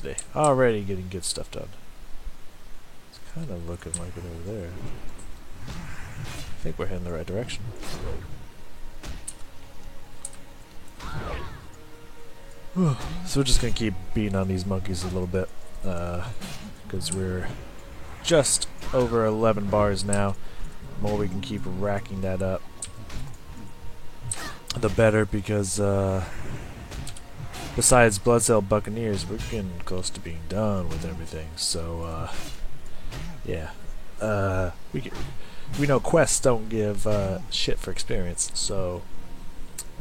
today. Already getting good stuff done. It's kind of looking like it over there. I think we're heading the right direction. So we're just gonna keep beating on these monkeys a little bit, because we're just over 11 bars now. The more we can keep racking that up, the better, because besides Bloodsail Buccaneers, we're getting close to being done with everything. So yeah, we know quests don't give shit for experience, so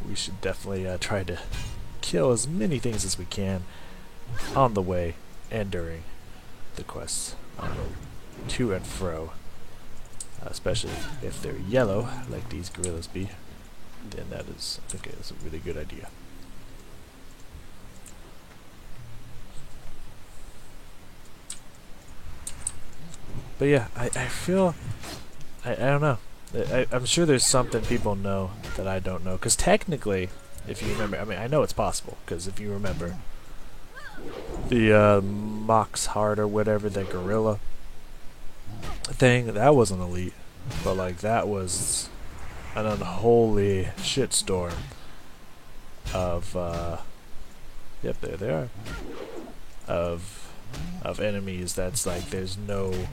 we should definitely try to kill as many things as we can on the way and during the quests, to and fro, especially if they're yellow like these gorillas be. Then that is, okay, that's a really good idea. But yeah, I feel, I don't know, I'm sure there's something people know that I don't know, because technically, if you remember, I mean, I know it's possible, because if you remember, the Mox Heart or whatever, the gorilla thing, that wasn't elite, but like that was an unholy shitstorm of yep, there they are, of enemies. That's like, there's no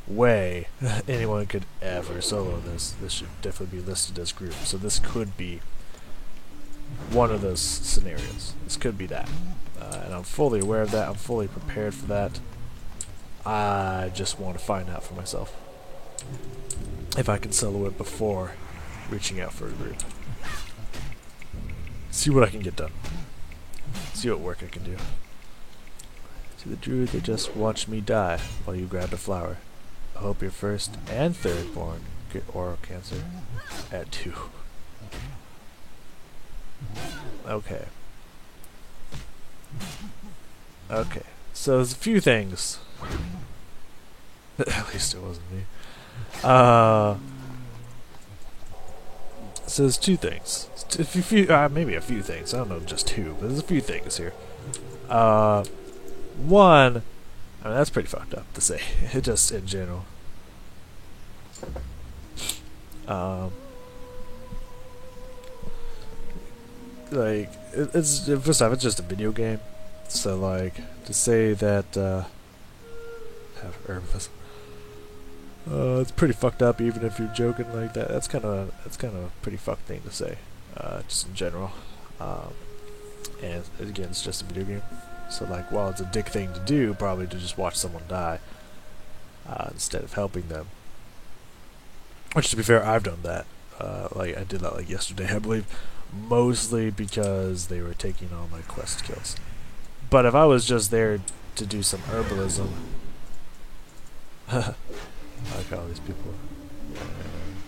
way anyone could ever solo this. This should definitely be listed as group, so this could be one of those scenarios. This could be that, and I'm fully aware of that. I'm fully prepared for that. I just want to find out for myself if I can solo it before reaching out for a group. See what I can get done. See what work I can do. To the druid that just watched me die while you grabbed a flower. I hope your first and third born get oral cancer at 2. Okay. Okay. So there's a few things. At least it wasn't me. So there's 2 things. Maybe a few things. I don't know, just 2, but there's a few things here. One, I mean, that's pretty fucked up to say. Just in general. Like, it's first off, it's just a video game. So like, to say that have herbivores, it's pretty fucked up. Even if you're joking like that, that's kind of a pretty fucked thing to say, just in general. And again, it's just a video game. So like, while it's a dick thing to do, probably to just watch someone die instead of helping them. Which, to be fair, I've done that. Like, I did that like yesterday, I believe, mostly because they were taking on like quest kills. But if I was just there to do some herbalism, I like all these people.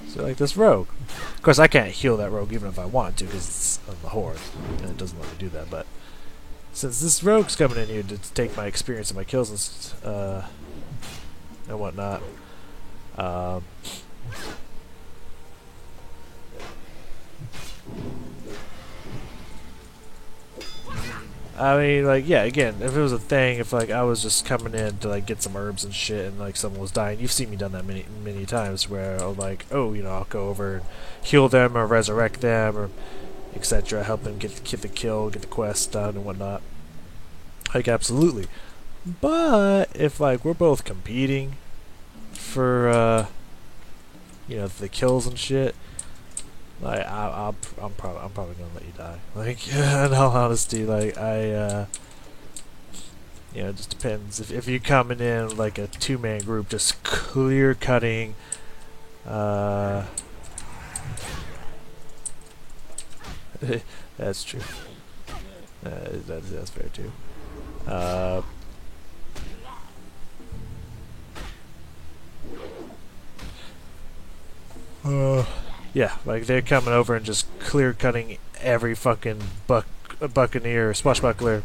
So like this rogue. Of course, I can't heal that rogue even if I want to, because it's on the horde, and it doesn't let me do that. But since this rogue's coming in here to take my experience and my kills and whatnot, I mean, like, yeah, again, if it was a thing, if, like, I was just coming in to, like, get some herbs and shit, and, like, someone was dying, you've seen me done that many times, where I'll, like, oh, you know, I'll go over and heal them, or resurrect them, or etc., help them get the kill, get the quest done, and whatnot. Like, absolutely. But, if, like, we're both competing for, you know, the kills and shit, like, I'm probably gonna let you die. Like, in all honesty, like, you know, it just depends. If you're coming in like a 2-man group, just clear cutting, that's true. That's fair too. Yeah, like they're coming over and just clear cutting every fucking buccaneer, swashbuckler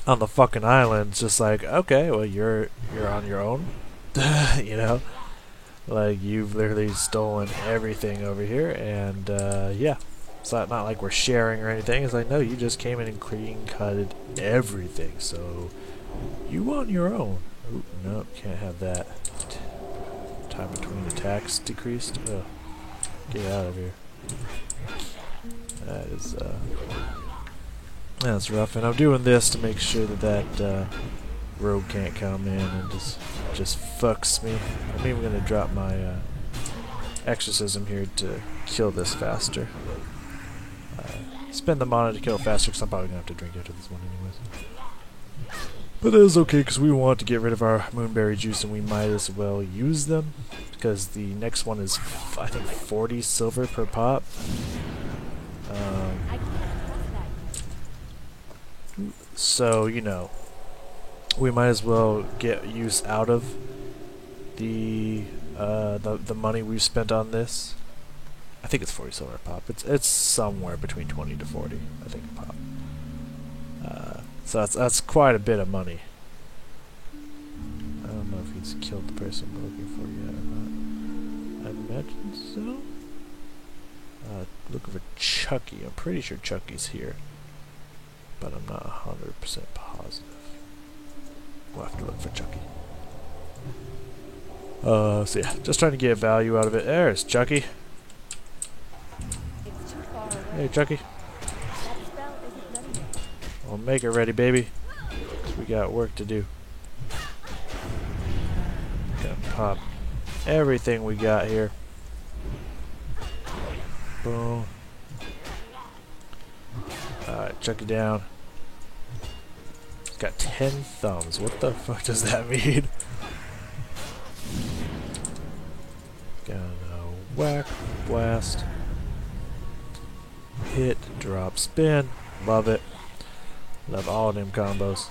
on the fucking island. It's just like, okay, well you're on your own, you know, like you've literally stolen everything over here, and yeah, it's not like we're sharing or anything. It's like, no, you just came in and clean cutted everything. So You on your own. Ooh, no, can't have that. Time between attacks decreased. Ugh. Get out of here. That is, that's rough. And I'm doing this to make sure that rogue can't come in and just fucks me. I'm even gonna drop my exorcism here to kill this faster. Spend the mana to kill faster because I'm probably gonna have to drink after this one anyways. But that is okay because we want to get rid of our moonberry juice and we might as well use them because the next one is I think 40 silver per pop. So you know, we might as well get use out of the money we've spent on this. I think it's 40 silver a pop. It's somewhere between 20 to 40, I think, a pop. So that's quite a bit of money. I don't know if he's killed the person we're looking for yet or not. I imagine so. Looking for Chucky. I'm pretty sure Chucky's here, but I'm not 100% positive. We'll have to look for Chucky. So yeah, just trying to get value out of it. There's Chucky. Hey, Chucky. Well, make it ready, baby. 'Cause we got work to do. Gonna pop everything we got here. Boom. Alright, Chucky down. It's got 10 thumbs. What the fuck does that mean? Gonna whack, blast, hit, drop, spin. Love it. Love all of them combos.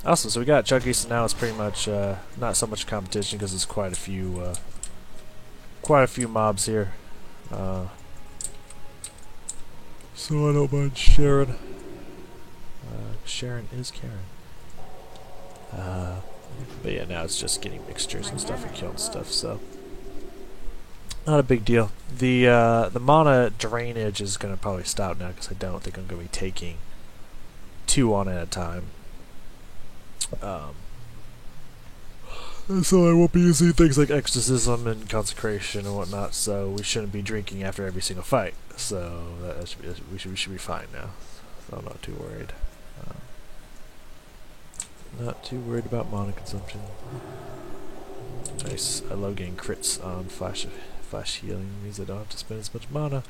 Awesome, so we got Chucky, so now it's pretty much not so much competition because there's quite a few mobs here. So I don't mind sharing. Sharon is Karen. But yeah, now it's just getting mixtures and stuff and killing stuff, so not a big deal. The mana drainage is gonna probably stop now because I don't think I'm gonna be taking 2 on at a time. So I won't be using things like exorcism and consecration and whatnot. So we shouldn't be drinking after every single fight. So that we should be fine now. So I'm not too worried. Not too worried about mana consumption. Nice. I love getting crits on flash healing. It means I don't have to spend as much mana.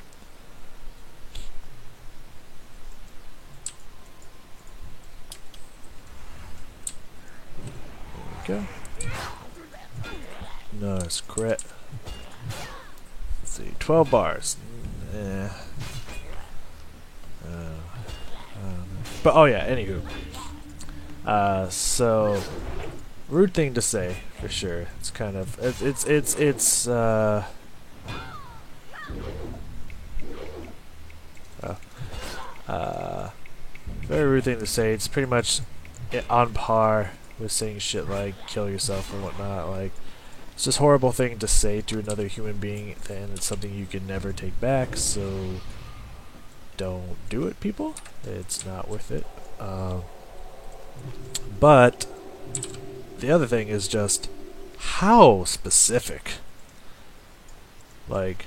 There we go. Nice crit. Let's see, 12 bars. But oh yeah, anywho. So rude thing to say for sure. It's kind of it's very rude thing to say. It's pretty much on par with saying shit like kill yourself or whatnot. Like, it's just a horrible thing to say to another human being, and it's something you can never take back, so don't do it, people. It's not worth it. But the other thing is just how specific, like,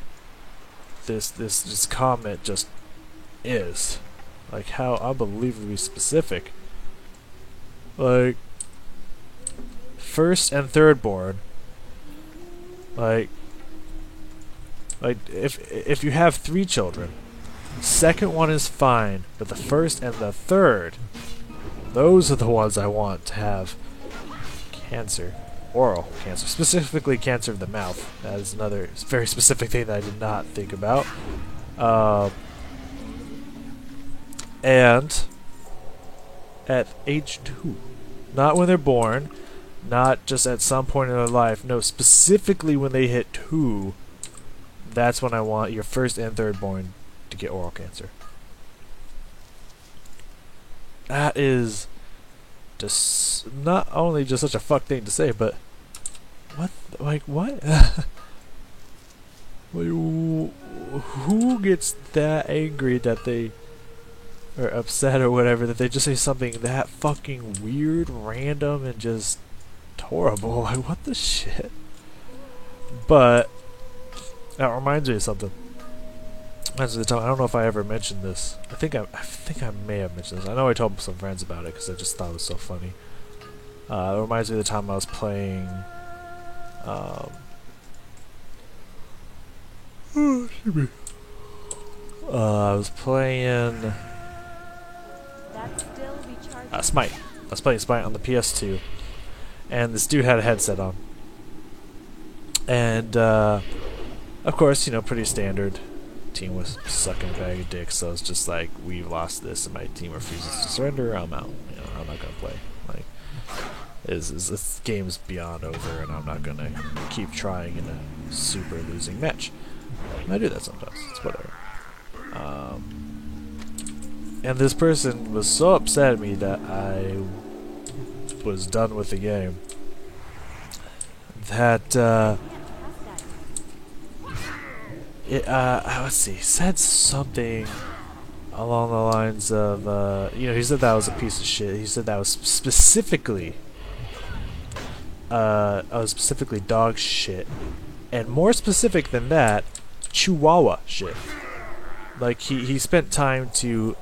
this comment just is. Like, how unbelievably specific. Like, first and third born, like if you have 3 children, the second one is fine, but the first and the third, those are the ones I want to have cancer, oral cancer, specifically cancer of the mouth. That is another very specific thing that I did not think about. And at age 2, not when they're born, not just at some point in their life, no, specifically when they hit 2, that's when I want your first and third born to get oral cancer. That is just not only just such a fuck thing to say, but what, like, what? Who gets that angry that they or upset or whatever, that they just say something that fucking weird, random, and just horrible. Like, what the shit? But that reminds me of something. Reminds me of the time. I don't know if I ever mentioned this. I think I may have mentioned this. I know I told some friends about it because I just thought it was so funny. It reminds me of the time I was playing. I was playing Smite. I was playing Smite on the PS2, and this dude had a headset on, and of course, you know, pretty standard. Team was sucking a bag of dicks, so it's just like, we've lost this, and my team refuses to surrender. I'm out. You know, I'm not gonna play. Like, this game's beyond over, and I'm not gonna keep trying in a super losing match. And I do that sometimes. It's whatever. And this person was so upset at me that I was done with the game that let's see, said something along the lines of, you know, he said that was a piece of shit. He said that was specifically dog shit, and more specific than that, Chihuahua shit. Like, he spent time to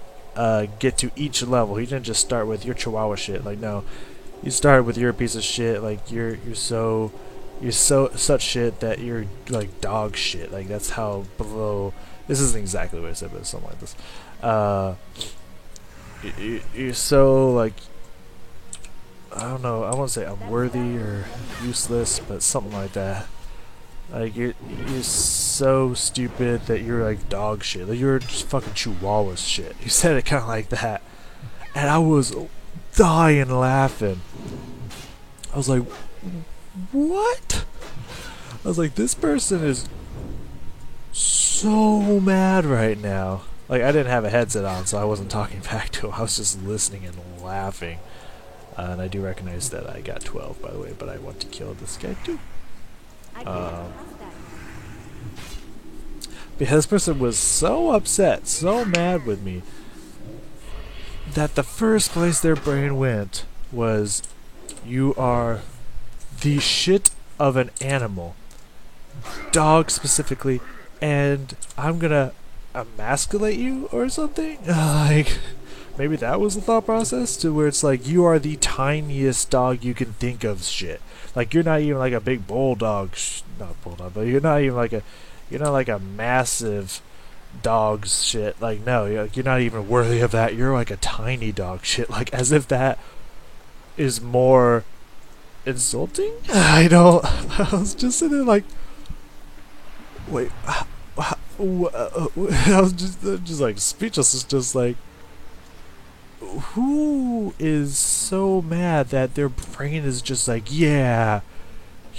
get to each level. He didn't just start with your Chihuahua shit. Like, no, you started with your piece of shit. Like, you're such shit that you're like dog shit. Like, that's how below. This isn't exactly what I said, but it's something like this. You're so, like, I don't know. I won't say unworthy or useless, but something like that. Like, you're so stupid that you're like dog shit. Like, you're just fucking Chihuahua shit. You said it kind of like that, and I was dying laughing. I was like, what? I was like, this person is so mad right now. Like, I didn't have a headset on, so I wasn't talking back to him. I was just listening and laughing. And I do recognize that I got 12, by the way, but I want to kill this guy too. Because this person was so upset, so mad with me, that the first place their brain went was, you are the shit of an animal, dog specifically, and I'm gonna emasculate you or something. Like, maybe that was the thought process, to where it's like, you are the tiniest dog you can think of shit. Like, you're not even like a big bulldog, not bulldog, but you're not even like a massive dog's shit. Like, no, you're not even worthy of that. You're like a tiny dog shit. Like, as if that is more insulting? I was just sitting there like, wait, I was just like speechless. It's just like, who is so mad that their brain is just like, yeah,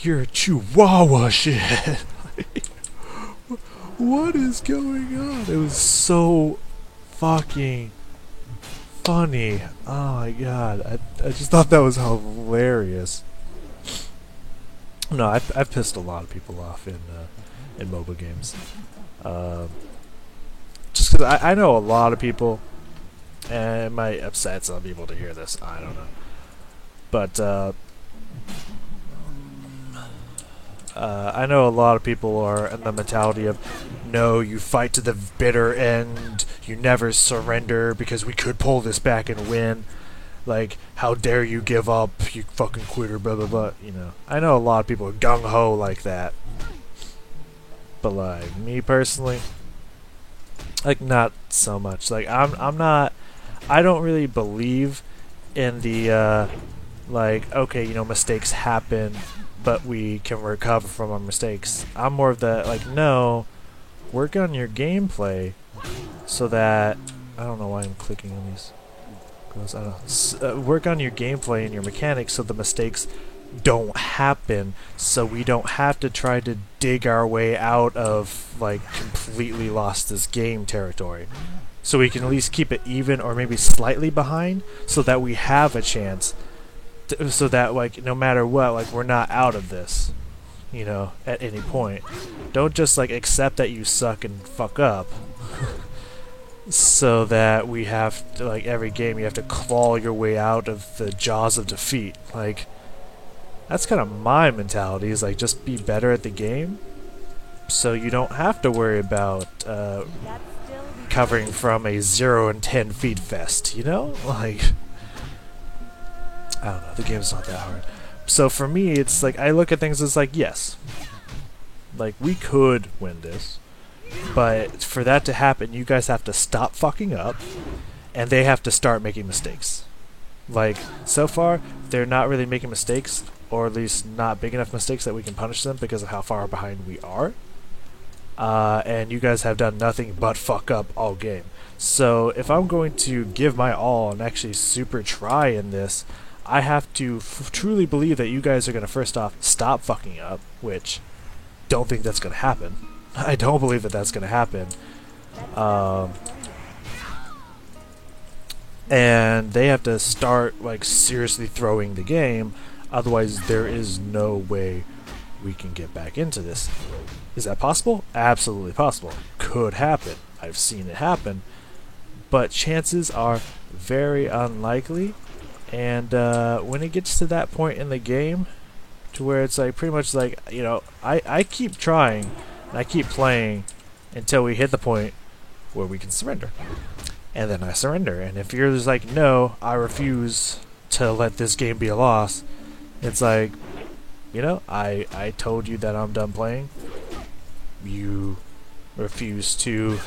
you're a Chihuahua shit? What is going on? It was so fucking funny. Oh my god, I just thought that was hilarious. No, I've pissed a lot of people off in MOBA games. Just because I know a lot of people, and it might upset some people to hear this, I don't know. But I know a lot of people are in the mentality of, no, you fight to the bitter end, you never surrender because we could pull this back and win. Like, how dare you give up, you fucking quitter, blah blah blah. You know, I know a lot of people are gung-ho like that. But like, me personally, like, not so much. Like, I'm not, I don't really believe in the like, okay, you know, mistakes happen, but we can recover from our mistakes. I'm more of the, like, no, work on your gameplay so that, I don't know why I'm clicking on these. I don't know. Work on your gameplay and your mechanics so the mistakes don't happen, so we don't have to try to dig our way out of, like, completely lost this game territory. So we can at least keep it even or maybe slightly behind, so that we have a chance, so that, like, no matter what, like, we're not out of this, you know, at any point. Don't just, like, accept that you suck and fuck up. so that we have to, like, every game you have to claw your way out of the jaws of defeat. Like, that's kind of my mentality, is like, just be better at the game so you don't have to worry about covering from a 0 and 10 feet fest, you know? Like, I don't know, the game's not that hard. So for me, it's like, I look at things as like, yes, like, we could win this, but for that to happen, you guys have to stop fucking up, and they have to start making mistakes. Like, so far, they're not really making mistakes, or at least not big enough mistakes that we can punish them because of how far behind we are. And you guys have done nothing but fuck up all game. So if I'm going to give my all and actually super try in this, I have to truly believe that you guys are going to first off stop fucking up, which don't think that's going to happen. I don't believe that that's going to happen. And they have to start, like, seriously throwing the game, otherwise there is no way we can get back into this. Is that possible? Absolutely possible. Could happen. I've seen it happen. But chances are very unlikely. And when it gets to that point in the game, to where it's like pretty much like, you know, I keep trying and I keep playing until we hit the point where we can surrender. And then I surrender. And if you're just like, no, I refuse to let this game be a loss, it's like, you know, I told you that I'm done playing. You refuse to,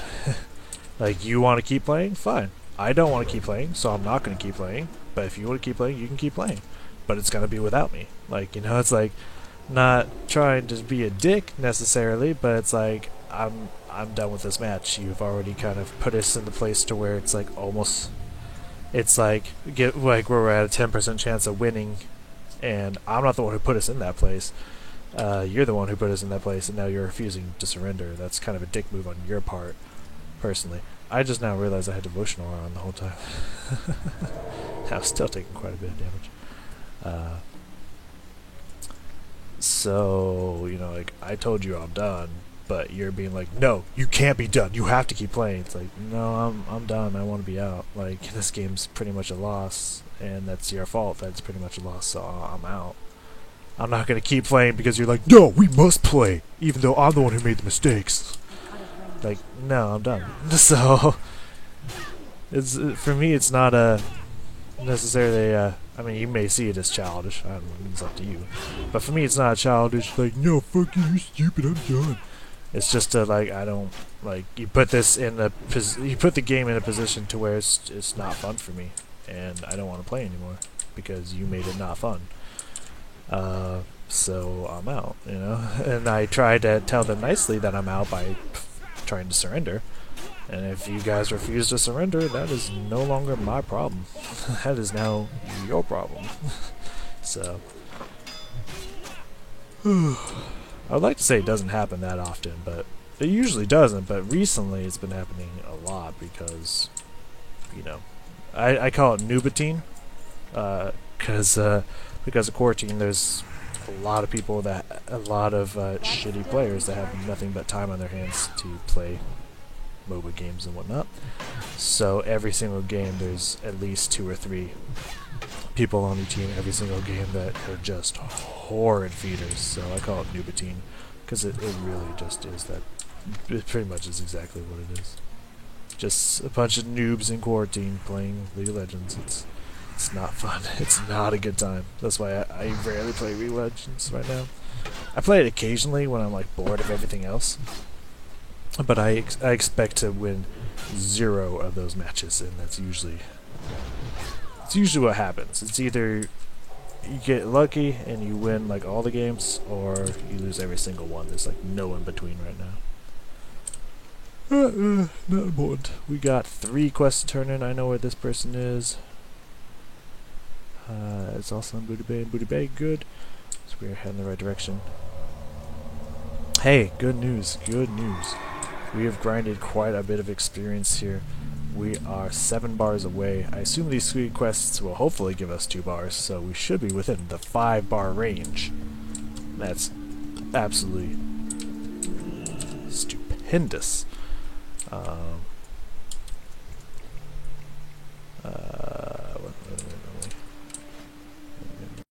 like, you want to keep playing? Fine. I don't want to keep playing, so I'm not going to keep playing. But if you want to keep playing, you can keep playing. But it's going to be without me. Like, you know, it's like, not trying to be a dick necessarily, but it's like, I'm done with this match. You've already kind of put us in the place to where it's like almost, it's like, get like where we're at a 10% chance of winning, and I'm not the one who put us in that place. You're the one who put us in that place, and now you're refusing to surrender. That's kind of a dick move on your part, personally. I just now realized I had devotional on the whole time. I was still taking quite a bit of damage. So, you know, like, I told you I'm done, but you're being like, no, you can't be done. You have to keep playing. It's like, no, I'm done. I want to be out. Like, this game's pretty much a loss, and that's your fault. That's pretty much a loss, so I'm out. I'm not going to keep playing because you're like, no, we must play, even though I'm the one who made the mistakes. Like, no, I'm done. So, it's for me, it's not necessarily I mean, you may see it as childish. I don't know, it's up to you. But for me, it's not childish. Like, no, fuck you, you're stupid. I'm done. It's just like, I don't, like, you put this in a you put the game in a position to where it's not fun for me, and I don't want to play anymore because you made it not fun. So I'm out, you know. And I tried to tell them nicely that I'm out by trying to surrender. And if you guys refuse to surrender, that is no longer my problem. That is now your problem. So, I'd like to say it doesn't happen that often, but it usually doesn't. But recently, it's been happening a lot because, you know, I call it noobatine, because of quarantine, there's a lot of people a lot of shitty players that have nothing but time on their hands to play MOBA games and whatnot. So every single game there's at least 2 or 3 people on your team every single game that are just horrid feeders. So I call it noobatine because it really just is that. It pretty much is exactly what it is. Just a bunch of noobs in quarantine playing League of Legends. It's not fun. It's not a good time. That's why I rarely play League of Legends right now. I play it occasionally when I'm like bored of everything else. But I expect to win 0 of those matches, and that's usually what happens. It's either you get lucky and you win like all the games, or you lose every single one. There's like no in between right now. Not important. We got 3 quests to turn in. I know where this person is. It's also in Booty Bay. Booty Bay, good. So we're heading in the right direction. Hey, good news. Good news. We have grinded quite a bit of experience here. We are 7 bars away. I assume these 3 quests will hopefully give us 2 bars, so we should be within the 5 bar range. That's absolutely stupendous.